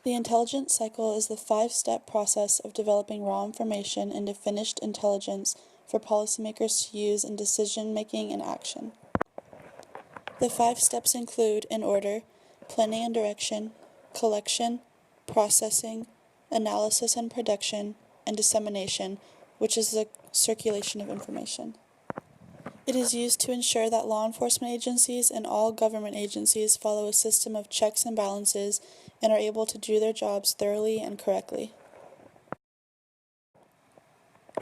The intelligence cycle is the five-step process of developing raw information into finished intelligence for policymakers to use in decision-making and action. The 5 steps include, in order, planning and direction, collection, processing, analysis and production, and dissemination, which is the circulation of information. It is used to ensure that law enforcement agencies and all government agencies follow a system of checks and balances and are able to do their jobs thoroughly and correctly.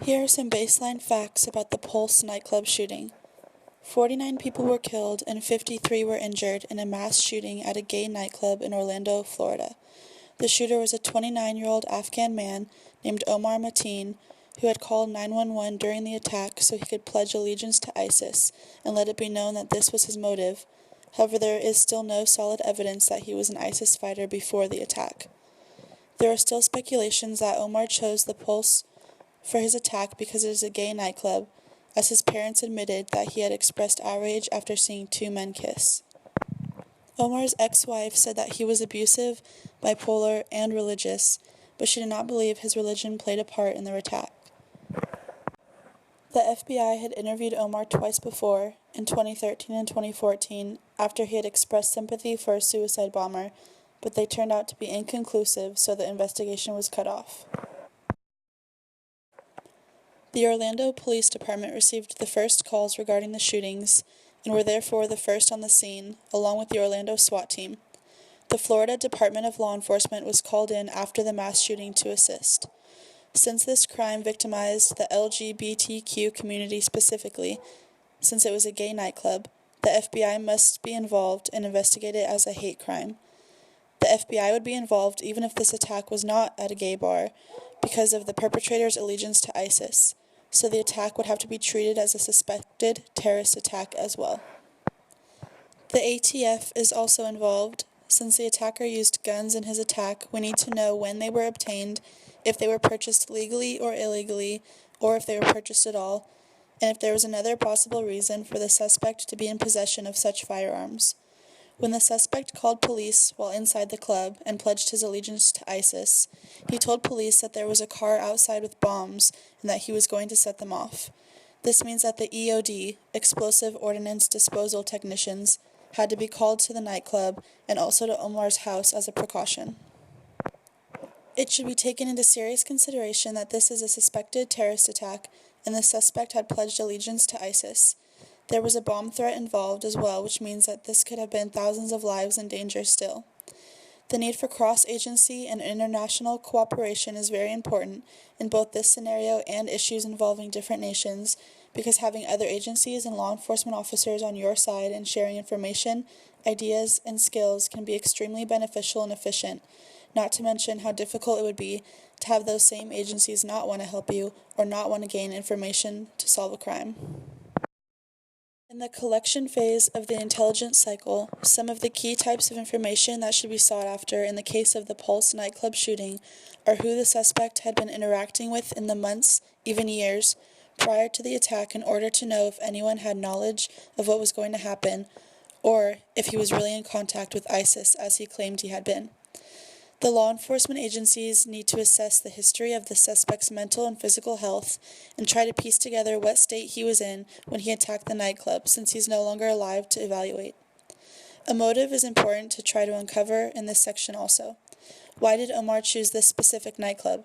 Here are some baseline facts about the Pulse nightclub shooting. 49 people were killed and 53 were injured in a mass shooting at a gay nightclub in Orlando, Florida. The shooter was a 29-year-old Afghan man named Omar Mateen, who had called 911 during the attack so he could pledge allegiance to ISIS and let it be known that this was his motive. However, there is still no solid evidence that he was an ISIS fighter before the attack. There are still speculations that Omar chose the Pulse for his attack because it is a gay nightclub, as his parents admitted that he had expressed outrage after seeing 2 men kiss. Omar's ex-wife said that he was abusive, bipolar, and religious, but she did not believe his religion played a part in the attack. The FBI had interviewed Omar twice before, in 2013 and 2014, after he had expressed sympathy for a suicide bomber, but they turned out to be inconclusive, so the investigation was cut off. The Orlando Police Department received the first calls regarding the shootings and were therefore the first on the scene, along with the Orlando SWAT team. The Florida Department of Law Enforcement was called in after the mass shooting to assist. Since this crime victimized the LGBTQ community specifically, since it was a gay nightclub, the FBI must be involved and investigate it as a hate crime. The FBI would be involved even if this attack was not at a gay bar, because of the perpetrator's allegiance to ISIS, so the attack would have to be treated as a suspected terrorist attack as well. The ATF is also involved. Since the attacker used guns in his attack, we need to know when they were obtained, if they were purchased legally or illegally, or if they were purchased at all, and if there was another possible reason for the suspect to be in possession of such firearms. When the suspect called police while inside the club and pledged his allegiance to ISIS, he told police that there was a car outside with bombs and that he was going to set them off. This means that the EOD, Explosive Ordnance Disposal Technicians, had to be called to the nightclub and also to Omar's house as a precaution. It should be taken into serious consideration that this is a suspected terrorist attack and the suspect had pledged allegiance to ISIS. There was a bomb threat involved as well, which means that this could have been thousands of lives in danger still. The need for cross-agency and international cooperation is very important in both this scenario and issues involving different nations, because having other agencies and law enforcement officers on your side and sharing information, ideas, and skills can be extremely beneficial and efficient, not to mention how difficult it would be to have those same agencies not want to help you or not want to gain information to solve a crime. In the collection phase of the intelligence cycle, some of the key types of information that should be sought after in the case of the Pulse nightclub shooting are who the suspect had been interacting with in the months, even years, prior to the attack in order to know if anyone had knowledge of what was going to happen, or if he was really in contact with ISIS as he claimed he had been. The law enforcement agencies need to assess the history of the suspect's mental and physical health and try to piece together what state he was in when he attacked the nightclub, since he's no longer alive to evaluate. A motive is important to try to uncover in this section also. Why did Omar choose this specific nightclub?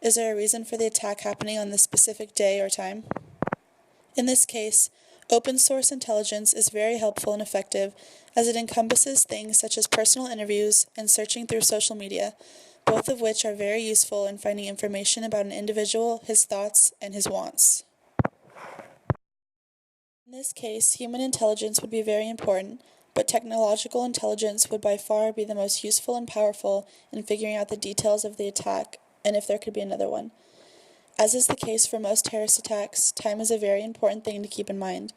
Is there a reason for the attack happening on this specific day or time? In this case, open source intelligence is very helpful and effective as it encompasses things such as personal interviews and searching through social media, both of which are very useful in finding information about an individual, his thoughts, and his wants. In this case, human intelligence would be very important, but technological intelligence would by far be the most useful and powerful in figuring out the details of the attack and if there could be another one. As is the case for most terrorist attacks, time is a very important thing to keep in mind.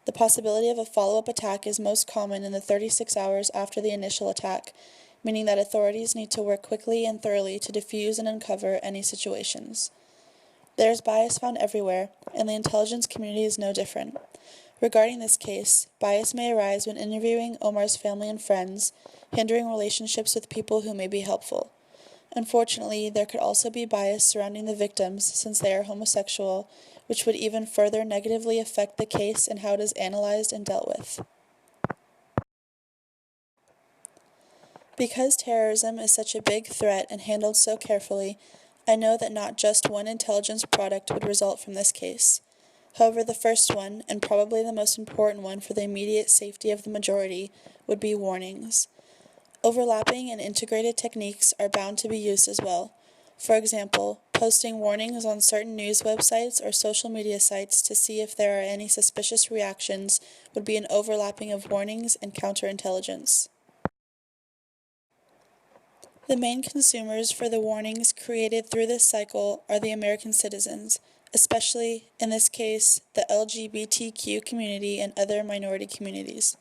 The possibility of a follow-up attack is most common in the 36 hours after the initial attack, meaning that authorities need to work quickly and thoroughly to defuse and uncover any situations. There is bias found everywhere, and the intelligence community is no different. Regarding this case, bias may arise when interviewing Omar's family and friends, hindering relationships with people who may be helpful. Unfortunately, there could also be bias surrounding the victims since they are homosexual, which would even further negatively affect the case and how it is analyzed and dealt with. Because terrorism is such a big threat and handled so carefully, I know that not just one intelligence product would result from this case. However, the first one, and probably the most important one for the immediate safety of the majority, would be warnings. Overlapping and integrated techniques are bound to be used as well. For example, posting warnings on certain news websites or social media sites to see if there are any suspicious reactions would be an overlapping of warnings and counterintelligence. The main consumers for the warnings created through this cycle are the American citizens, especially, in this case, the LGBTQ community and other minority communities.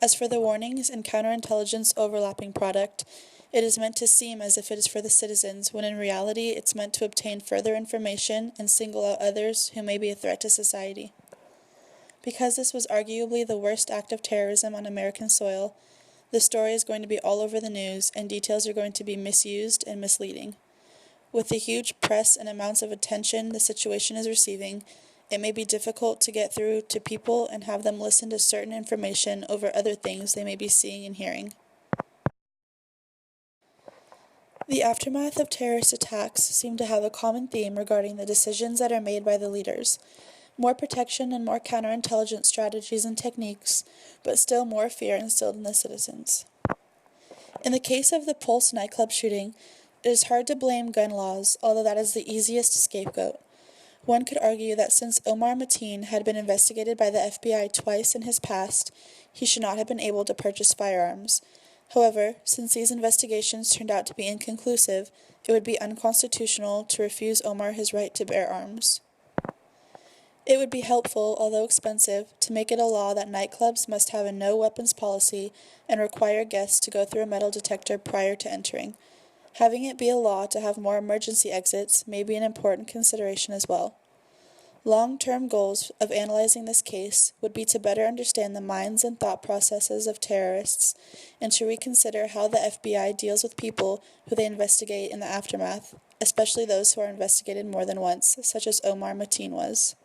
As for the warnings and counterintelligence overlapping product, it is meant to seem as if it is for the citizens, when in reality it's meant to obtain further information and single out others who may be a threat to society. Because this was arguably the worst act of terrorism on American soil, the story is going to be all over the news, and details are going to be misused and misleading. With the huge press and amounts of attention the situation is receiving, it may be difficult to get through to people and have them listen to certain information over other things they may be seeing and hearing. The aftermath of terrorist attacks seem to have a common theme regarding the decisions that are made by the leaders. More protection and more counterintelligence strategies and techniques, but still more fear instilled in the citizens. In the case of the Pulse nightclub shooting, it is hard to blame gun laws, although that is the easiest scapegoat. One could argue that since Omar Mateen had been investigated by the FBI twice in his past, he should not have been able to purchase firearms. However, since these investigations turned out to be inconclusive, it would be unconstitutional to refuse Omar his right to bear arms. It would be helpful, although expensive, to make it a law that nightclubs must have a no-weapons policy and require guests to go through a metal detector prior to entering. Having it be a law to have more emergency exits may be an important consideration as well. Long-term goals of analyzing this case would be to better understand the minds and thought processes of terrorists and to reconsider how the FBI deals with people who they investigate in the aftermath, especially those who are investigated more than once, such as Omar Mateen was.